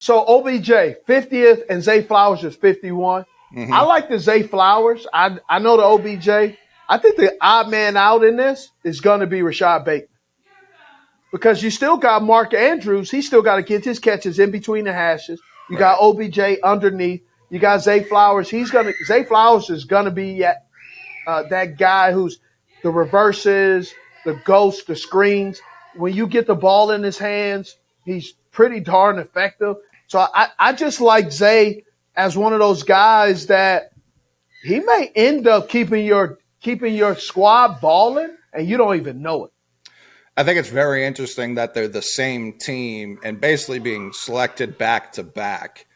So OBJ, 50th, and Zay Flowers is 51. Mm-hmm. I like the Zay Flowers. I know the OBJ. I think the odd man out in this is going to be Rashad Bateman. Because you still got Mark Andrews. He still got to get his catches in between the hashes. You got OBJ underneath. You got Zay Flowers. Zay Flowers is going to be that guy who's the reverses, the ghost, the screens. When you get the ball in his hands, he's pretty darn effective. So I just like Zay as one of those guys that he may end up keeping your squad balling, and you don't even know it. I think it's very interesting that they're the same team and basically being selected back to back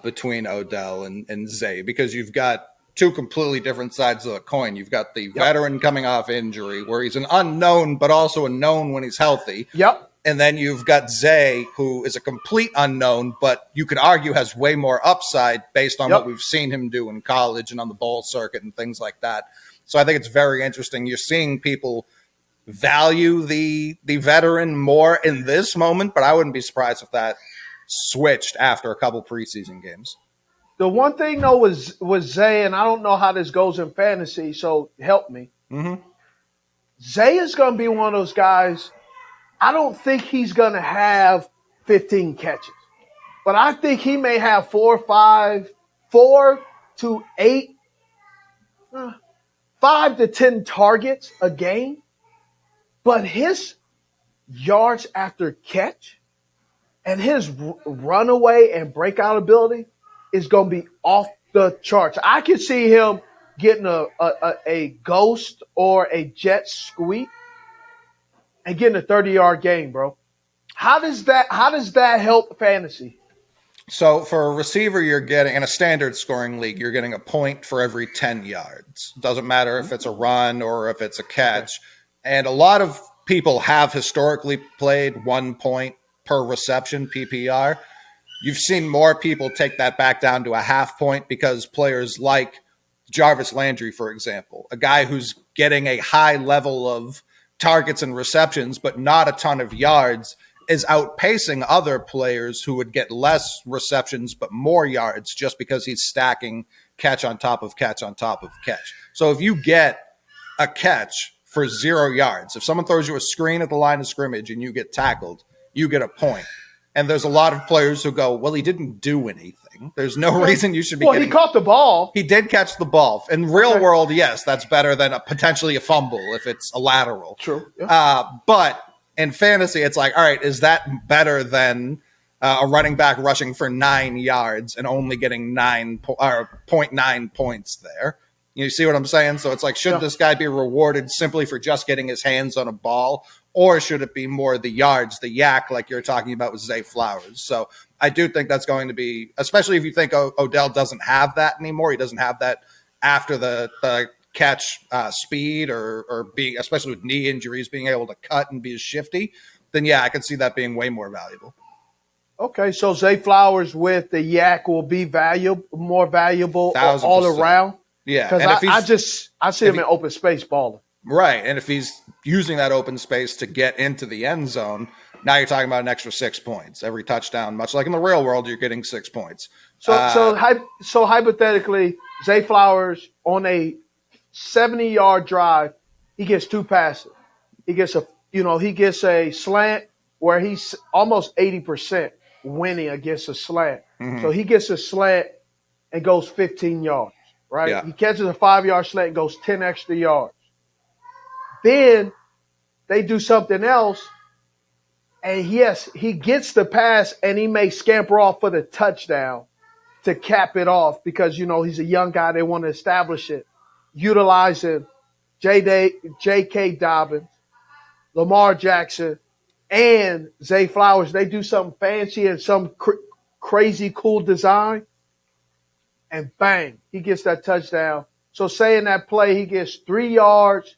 between Odell and Zay, because you've got two completely different sides of the coin. You've got the veteran coming off injury where he's an unknown, but also a known when he's healthy. Yep. And then you've got Zay, who is a complete unknown, but you could argue has way more upside based on what we've seen him do in college and on the bowl circuit and things like that. So I think it's very interesting. You're seeing people value the veteran more in this moment, but I wouldn't be surprised if that switched after a couple preseason games. The one thing, though, was Zay, and I don't know how this goes in fantasy, so help me. Mm-hmm. Zay is going to be one of those guys. I don't think he's going to have 15 catches, but I think he may have 4 to 8, 5 to 10 targets a game. But his yards after catch and his runaway and breakout ability is going to be off the charts. I could see him getting a ghost or a jet sweep and getting a 30-yard game, bro. How does that help fantasy? So for a receiver, you're getting, in a standard scoring league, you're getting a point for every 10 yards. Doesn't matter if it's a run or if it's a catch. And a lot of people have historically played 1 point per reception, PPR. You've seen more people take that back down to a half point because players like Jarvis Landry, for example, a guy who's getting a high level of targets and receptions, but not a ton of yards, is outpacing other players who would get less receptions but more yards just because he's stacking catch on top of catch on top of catch. So if you get a catch for 0 yards, if someone throws you a screen at the line of scrimmage and you get tackled, you get a point. And there's a lot of players who go, well, he didn't do anything. There's no reason you should be getting. He caught the ball. He did catch the ball. In real world, yes, that's better than potentially a fumble if it's a lateral. True. Yeah. But in fantasy, it's like, all right, is that better than a running back rushing for 9 yards and only getting 0.9 points there? You see what I'm saying? So it's like, should this guy be rewarded simply for just getting his hands on a ball? Or should it be more the yards, the yak, like you're talking about with Zay Flowers? So I do think that's going to be, especially if you think Odell doesn't have that anymore. He doesn't have that after the catch speed or being, especially with knee injuries, being able to cut and be as shifty. Then, yeah, I can see that being way more valuable. Okay, so Zay Flowers with the yak will be more valuable 1,000%. All around. Yeah, because I see him in open space balling. Right, and if he's using that open space to get into the end zone, now you're talking about an extra 6 points every touchdown. Much like in the real world, you're getting 6 points. So hypothetically, Zay Flowers on a 70-yard drive, he gets 2 passes. He gets a slant where he's almost 80% winning against a slant. Mm-hmm. So he gets a slant and goes 15 yards. Right? Yeah. He catches a 5-yard slant and goes 10 extra yards. Then they do something else, and yes, he gets the pass, and he may scamper off for the touchdown to cap it off because, he's a young guy. They want to establish it, utilizing J.K. Dobbins, Lamar Jackson, and Zay Flowers. They do something fancy and some crazy cool design. And bang, he gets that touchdown. So say in that play, he gets 3 yards,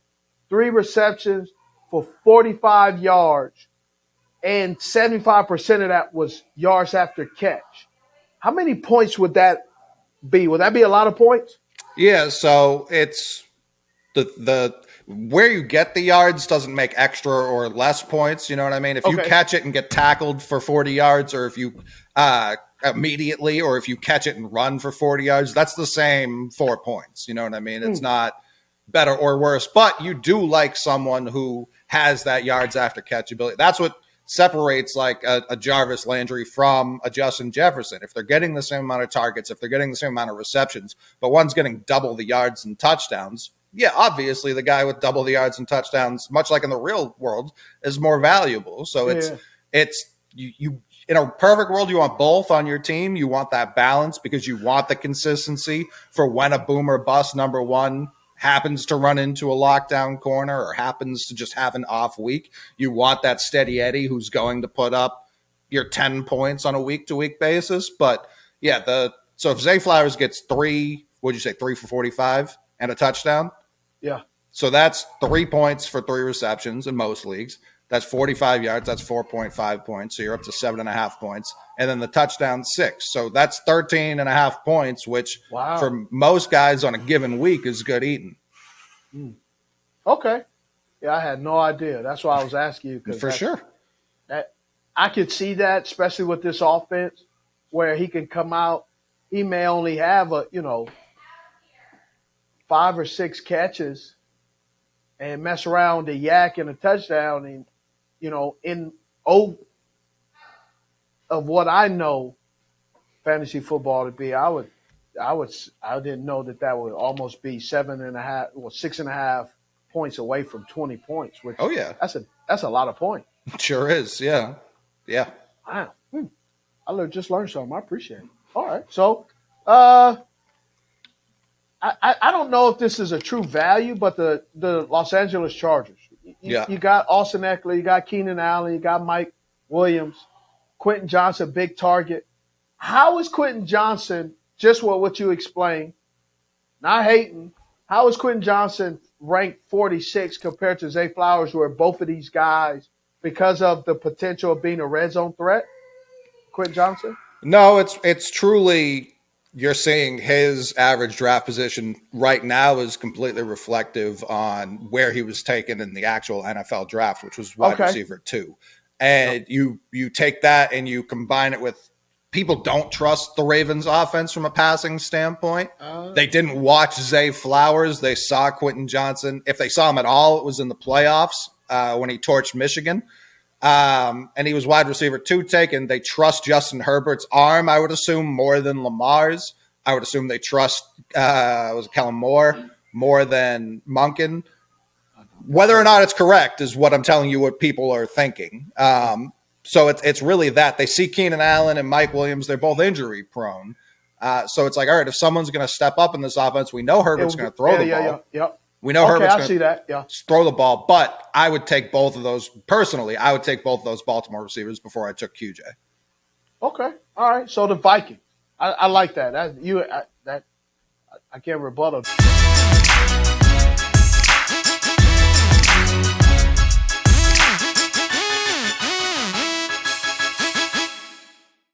3 receptions for 45 yards, and 75% of that was yards after catch. How many points would that be? Would that be a lot of points? Yeah, so it's where you get the yards doesn't make extra or less points. You know what I mean? If you catch it and get tackled for 40 yards, or if you immediately, or if you catch it and run for 40 yards, that's the same 4 points. You know what I mean? It's not better or worse, but you do like someone who has that yards after catch ability. That's what separates like a Jarvis Landry from a Justin Jefferson. If they're getting the same amount of targets, if they're getting the same amount of receptions, but one's getting double the yards and touchdowns, yeah, obviously the guy with double the yards and touchdowns, much like in the real world, is more valuable. So it's you in a perfect world, you want both on your team. You want that balance because you want the consistency for when a boomer bust number one happens to run into a lockdown corner or happens to just have an off week. You want that steady Eddie who's going to put up your 10 points on a week-to-week basis. But yeah, so if Zay Flowers gets 3 for 45 and a touchdown? Yeah. So that's 3 points for 3 receptions in most leagues. That's 45 yards. That's 4.5 points. So you're up to 7.5 points. And then the touchdown 6. So that's 13.5 points, which for most guys on a given week is good eating. Okay. Yeah, I had no idea. That's why I was asking you. For sure. I could see that, especially with this offense, where he can come out. He may only have 5 or 6 catches and mess around the yak and a touchdown. And, of what I know fantasy football to be, I didn't know that would almost be 6.5 points away from 20 points, which that's a lot of points. It sure is. Yeah. Yeah. Wow. I just learned something. I appreciate it. All right. So, I don't know if this is a true value, but the Los Angeles Chargers, you got Austin Eckler, you got Keenan Allen, you got Mike Williams, Quentin Johnson, big target. How is Quentin Johnson, just what you explained, not hating, how is Quentin Johnson ranked 46 compared to Zay Flowers, where both of these guys, because of the potential of being a red zone threat, Quentin Johnson? No, it's truly, you're seeing his average draft position right now is completely reflective on where he was taken in the actual NFL draft, which was wide receiver 2. And you take that and you combine it with, people don't trust the Ravens offense from a passing standpoint. They didn't watch Zay Flowers. They saw Quentin Johnson. If they saw him at all, it was in the playoffs when he torched Michigan. And he was wide receiver 2 taken. They trust Justin Herbert's arm, I would assume, more than Lamar's. I would assume they trust Kellen Moore more than Monken. Whether or not it's correct is what I'm telling you what people are thinking. So it's really that. They see Keenan Allen and Mike Williams. They're both injury prone. So it's like, all right, if someone's going to step up in this offense, we know Herbert's going to throw the ball. We know Herbert's going to throw the ball. But I would take both of those, personally, I would take both of those Baltimore receivers before I took QJ. Okay. All right. So the Vikings. I like that. I can't rebuttal.